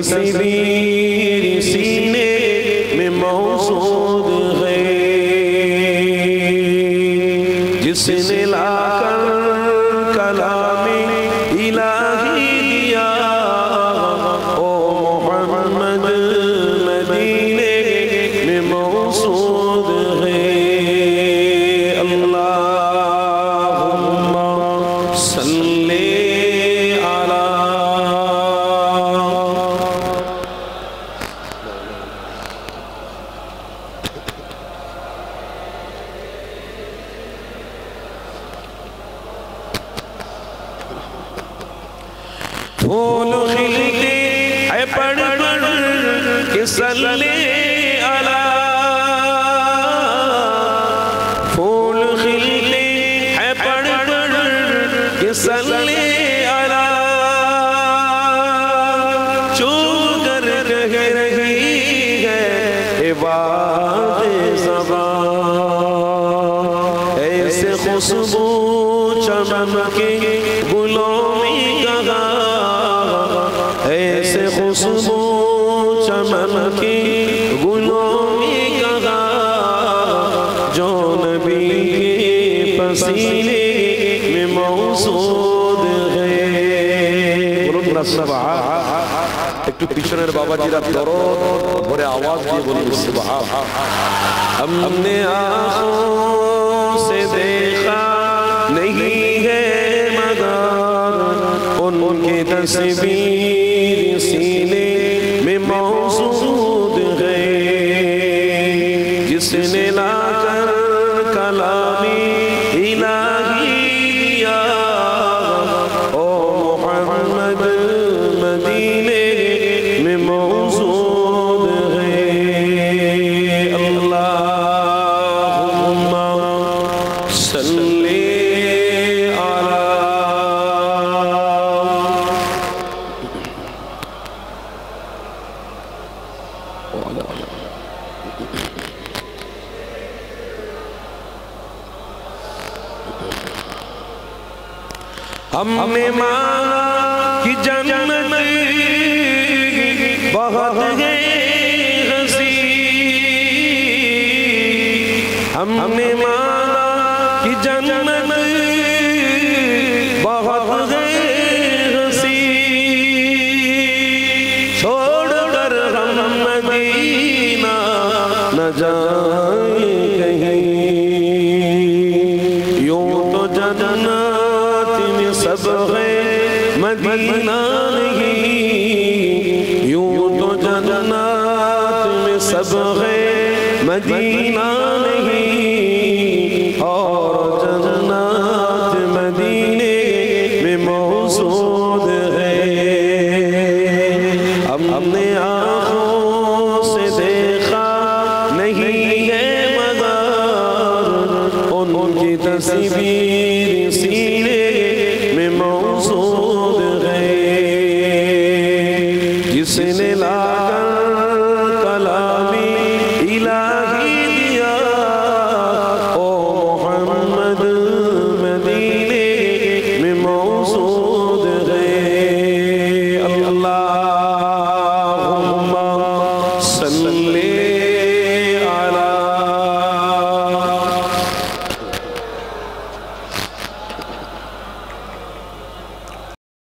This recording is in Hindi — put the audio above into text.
तस्वीर सीने में मौजूद है, जिसने लाकर कलामे इलाही दिया, ओ मोहम्मद मदीने में मौजूद है। अल्लाहुम्मा सल्ले अला फूल खिलते है पढ़ पढ़ के सल्ले अला, फूल खिलते है पढ़ पढ़ के सल्ले अला, चूम कर कह रही है ज़बान, ऐसे खुशबू चमन के गुलों में कहा, ऐसे खुशबू चमन के गुलों में कहा, जो नबी के पसीने में मौजूद है। একটু পিছনের বাবাজিরা দরদ ভরে আওয়াজ দিয়ে বলুন সুবহান। हमने आँखों से देखा नहीं है मगर उनकी तस्वीर सीने में मौजूद है, जिसने लाकर कलामी इलाही दिया, ओ मोहम्मद मदीने में मौजूद है। अल्लाहुम्मा सल्ली अला हमने मांगा कि जन्नत बहुत है हंसी, हमने मांगा कि जन्नत बहुत है हंसी, छोड़ कर हम मदीना न जाए कहीं, यूं तो जन्नत में सब है मदीना नहीं, यूं तो जन्नत में सब है मदीना नहीं, और जन्नत मदीने में मौजूद है। हमने आँखों से देखा नहीं है मगर उनकी तस्वीर सी